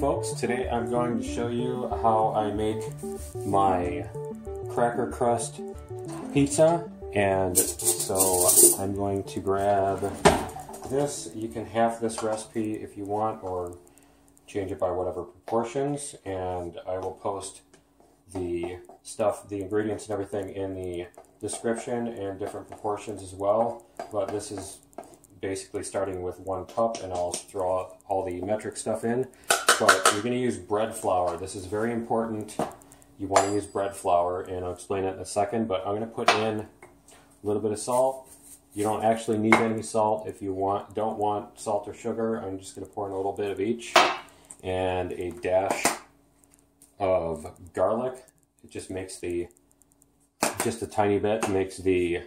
folks, today I'm going to show you how I make my cracker crust pizza. And so I'm going to grab this. You can half this recipe if you want or change it by whatever proportions, and I will post the stuff, the ingredients and everything in the description and different proportions as well. But this is basically starting with 1 cup, and I'll throw all the metric stuff in. But you're going to use bread flour. This is very important. You want to use bread flour, and I'll explain it in a second. But I'm going to put in a little bit of salt. You don't actually need any salt if you don't want salt or sugar. I'm just going to pour in a little bit of each, and a dash of garlic. It just makes just a tiny bit makes the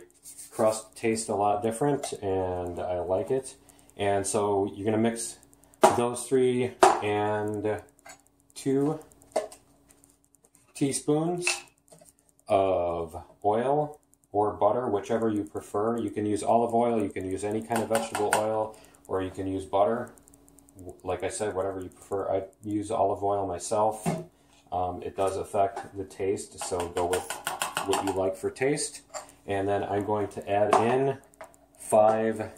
crust taste a lot different, and I like it. And so you're going to mix those 3 and 2 teaspoons of oil or butter, whichever you prefer. You can use olive oil, you can use any kind of vegetable oil, or you can use butter. Like I said, whatever you prefer. I use olive oil myself. It does affect the taste, so go with what you like for taste. And then I'm going to add in 5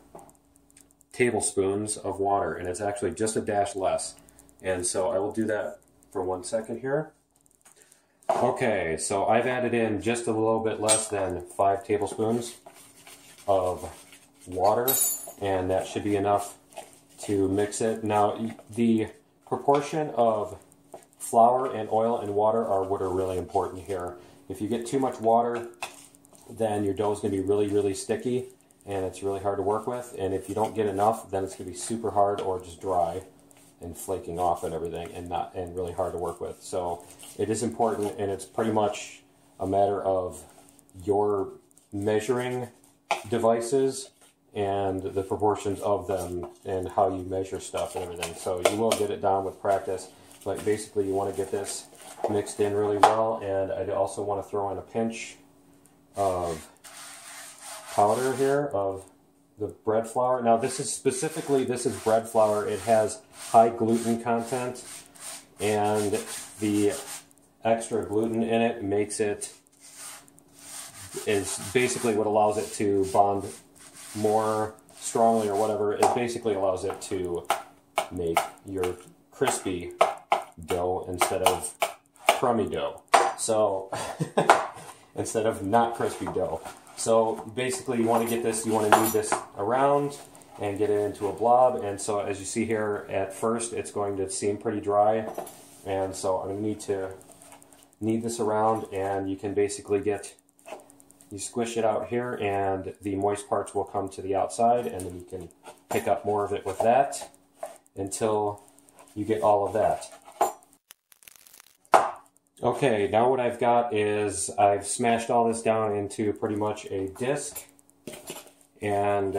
tablespoons of water, and it's actually just a dash less. And so I will do that for 1 second here. Okay, so I've added in just a little bit less than 5 tablespoons of water, and that should be enough to mix it. Now, the proportion of flour and oil and water are what are really important here. If you get too much water, then your dough is going to be really, really sticky, and it's really hard to work with. And if you don't get enough, then it's going to be super hard or just dry and flaking off and everything, and really hard to work with. So it is important, and it's pretty much a matter of your measuring devices and the proportions of them and how you measure stuff and everything. So you will get it down with practice, but basically you want to get this mixed in really well. And I also want to throw in a pinch of powder here of the bread flour. Now this is bread flour. It has high gluten content, and the extra gluten in it is basically what allows it to bond more strongly, or whatever. It basically allows it to make your crispy dough instead of crummy dough. So instead of not crispy dough. So basically you want to knead this around and get it into a blob. And so as you see here, at first it's going to seem pretty dry, and so I'm going to need to knead this around, and you can basically you squish it out here, and the moist parts will come to the outside, and then you can pick up more of it with that until you get all of that. Okay, now what I've got is I've smashed all this down into pretty much a disc, and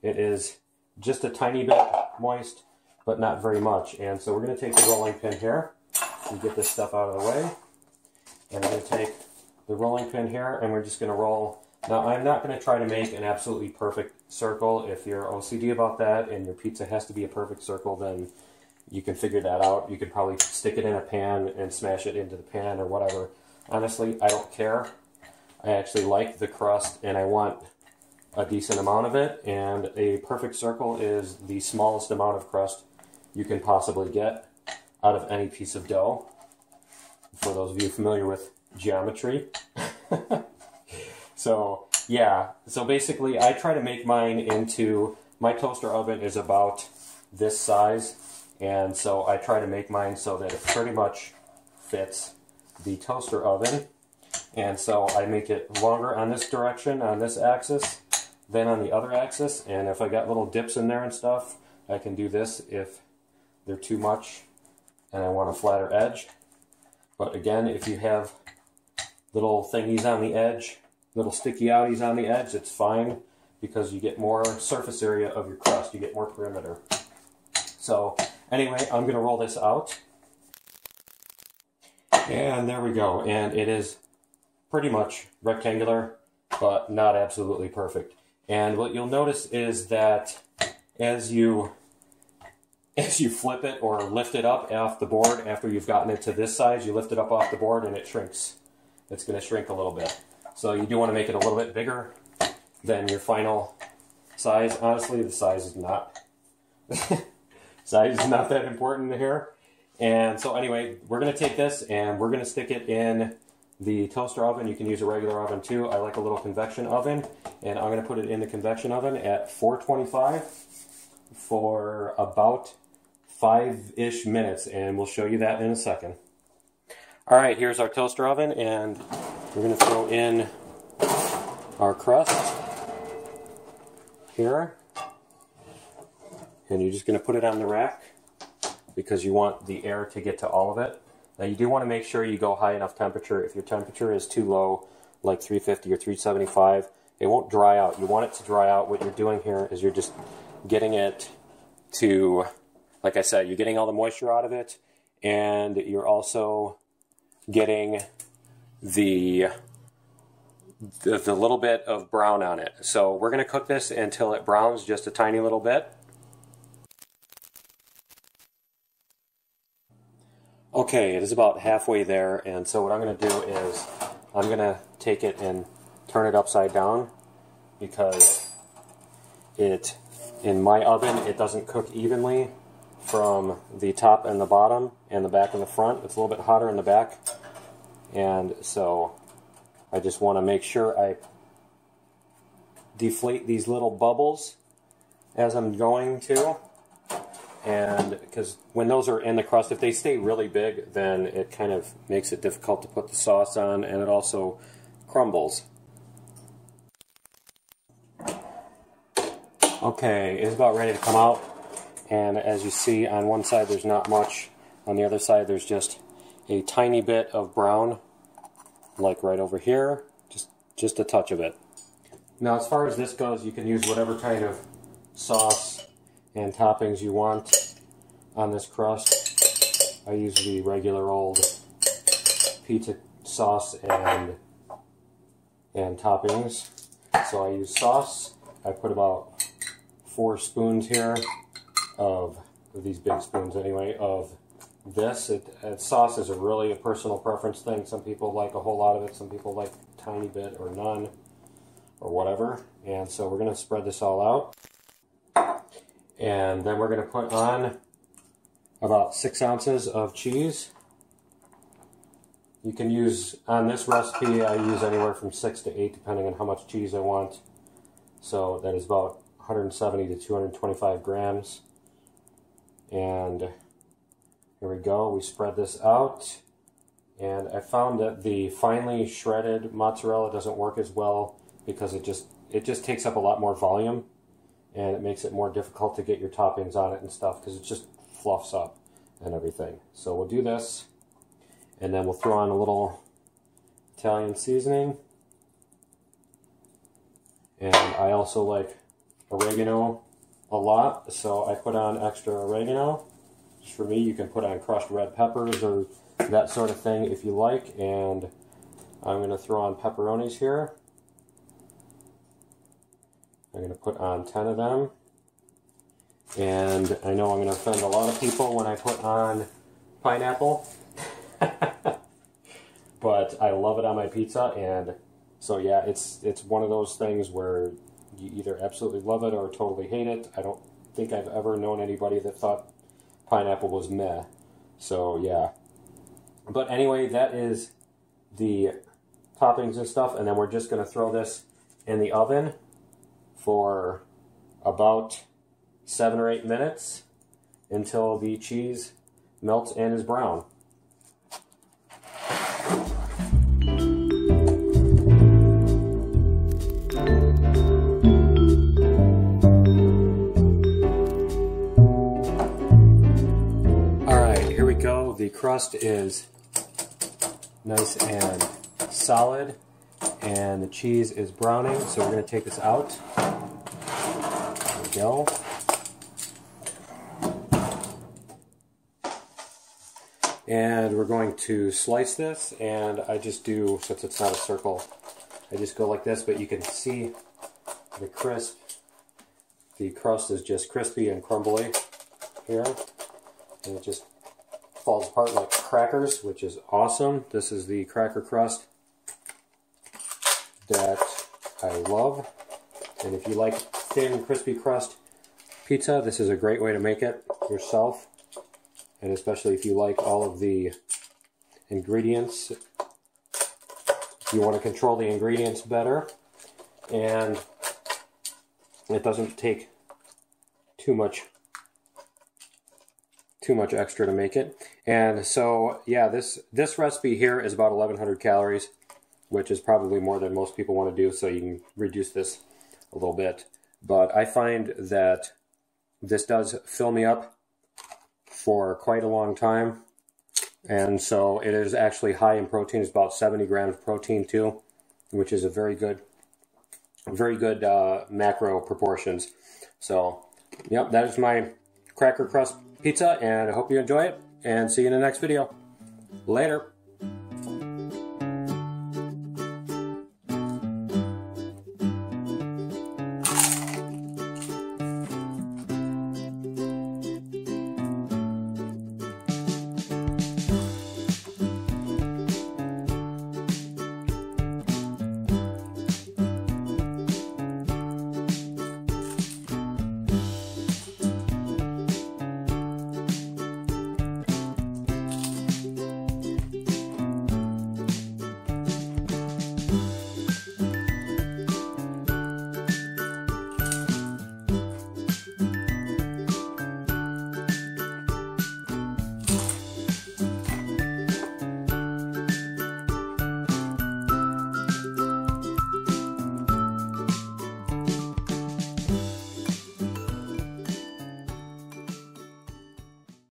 it is just a tiny bit moist, but not very much. And so we're going to take the rolling pin here and get this stuff out of the way. And I'm going to take the rolling pin here, and we're just going to roll. Now, I'm not going to try to make an absolutely perfect circle. If you're OCD about that and your pizza has to be a perfect circle, then you can figure that out. You could probably stick it in a pan and smash it into the pan or whatever. Honestly, I don't care. I actually like the crust, and I want a decent amount of it, and a perfect circle is the smallest amount of crust you can possibly get out of any piece of dough, for those of you familiar with geometry. So yeah, so basically I try to make mine into, my toaster oven is about this size, and so I try to make mine so that it pretty much fits the toaster oven. And so I make it longer on this direction, on this axis, than on the other axis. And if I got little dips in there and stuff, I can do this if they're too much and I want a flatter edge. But again, if you have little thingies on the edge, little sticky outies on the edge, it's fine, because you get more surface area of your crust, you get more perimeter. So anyway, I'm going to roll this out. And there we go. And it is pretty much rectangular, but not absolutely perfect. And what you'll notice is that as you as you flip it or lift it up off the board, after you've gotten it to this size, you lift it up off the board and it shrinks. It's going to shrink a little bit. So you do want to make it a little bit bigger than your final size. Honestly, the size is not that important here. And so anyway, we're going to take this and we're going to stick it in the toaster oven. You can use a regular oven too. I like a little convection oven, and I'm going to put it in the convection oven at 425 for about 5-ish minutes, and we'll show you that in a second. Alright, here's our toaster oven, and we're going to throw in our crust here, and you're just going to put it on the rack because you want the air to get to all of it. Now you do want to make sure you go high enough temperature. If your temperature is too low, like 350 or 375, it won't dry out. You want it to dry out. What you're doing here is you're just getting it to, like I said, you're getting all the moisture out of it, and you're also getting the little bit of brown on it. So we're going to cook this until it browns just a tiny little bit. Okay, it is about halfway there, and so what I'm going to do is I'm going to take it and turn it upside down, because in my oven it doesn't cook evenly from the top and the bottom and the back and the front. It's a little bit hotter in the back, and so I just want to make sure I deflate these little bubbles as I'm going to. And because when those are in the crust, if they stay really big, then it kind of makes it difficult to put the sauce on, and it also crumbles. Okay, it's about ready to come out, and as you see, on one side there's not much, on the other side there's just a tiny bit of brown, like right over here, just a touch of it. Now as far as this goes, you can use whatever kind of sauce and toppings you want on this crust. I use the regular old pizza sauce and toppings. So I use sauce. I put about 4 spoons here of these big spoons anyway of this. Sauce is really a personal preference thing. Some people like a whole lot of it. Some people like a tiny bit or none or whatever. And so we're going to spread this all out. And then we're going to put on about 6 ounces of cheese. You can use, on this recipe, I use anywhere from 6 to 8 depending on how much cheese I want. So that is about 170 to 225 grams. And here we go, we spread this out. And I found that the finely shredded mozzarella doesn't work as well because it just takes up a lot more volume. And it makes it more difficult to get your toppings on it and stuff because it just fluffs up and everything. So we'll do this, and then we'll throw on a little Italian seasoning. And I also like oregano a lot, so I put on extra oregano. Just for me, you can put on crushed red peppers or that sort of thing if you like. And I'm going to throw on pepperonis here. I'm going to put on 10 of them, and I know I'm going to offend a lot of people when I put on pineapple, but I love it on my pizza, and so yeah, it's one of those things where you either absolutely love it or totally hate it. I don't think I've ever known anybody that thought pineapple was meh, so yeah. But anyway, that is the toppings and stuff, and then we're just going to throw this in the oven for about 7 or 8 minutes until the cheese melts and is brown. Alright, here we go. The crust is nice and solid, and the cheese is browning, so we're going to take this out. There we go. And we're going to slice this, and I just do, since it's not a circle, I just go like this, but you can see the crisp. The crust is just crispy and crumbly, here, and it just falls apart like crackers, which is awesome. This is the cracker crust that I love. And if you like thin, crispy crust pizza, this is a great way to make it yourself. And especially if you like all of the ingredients, if you want to control the ingredients better, and it doesn't take too much extra to make it. And so yeah, this recipe here is about 1,100 calories, which is probably more than most people want to do, so you can reduce this a little bit. But I find that this does fill me up for quite a long time, and so it is actually high in protein. It's about 70 grams of protein too, which is a very good macro proportions. So yep, that is my cracker crust pizza, and I hope you enjoy it, and see you in the next video. Later.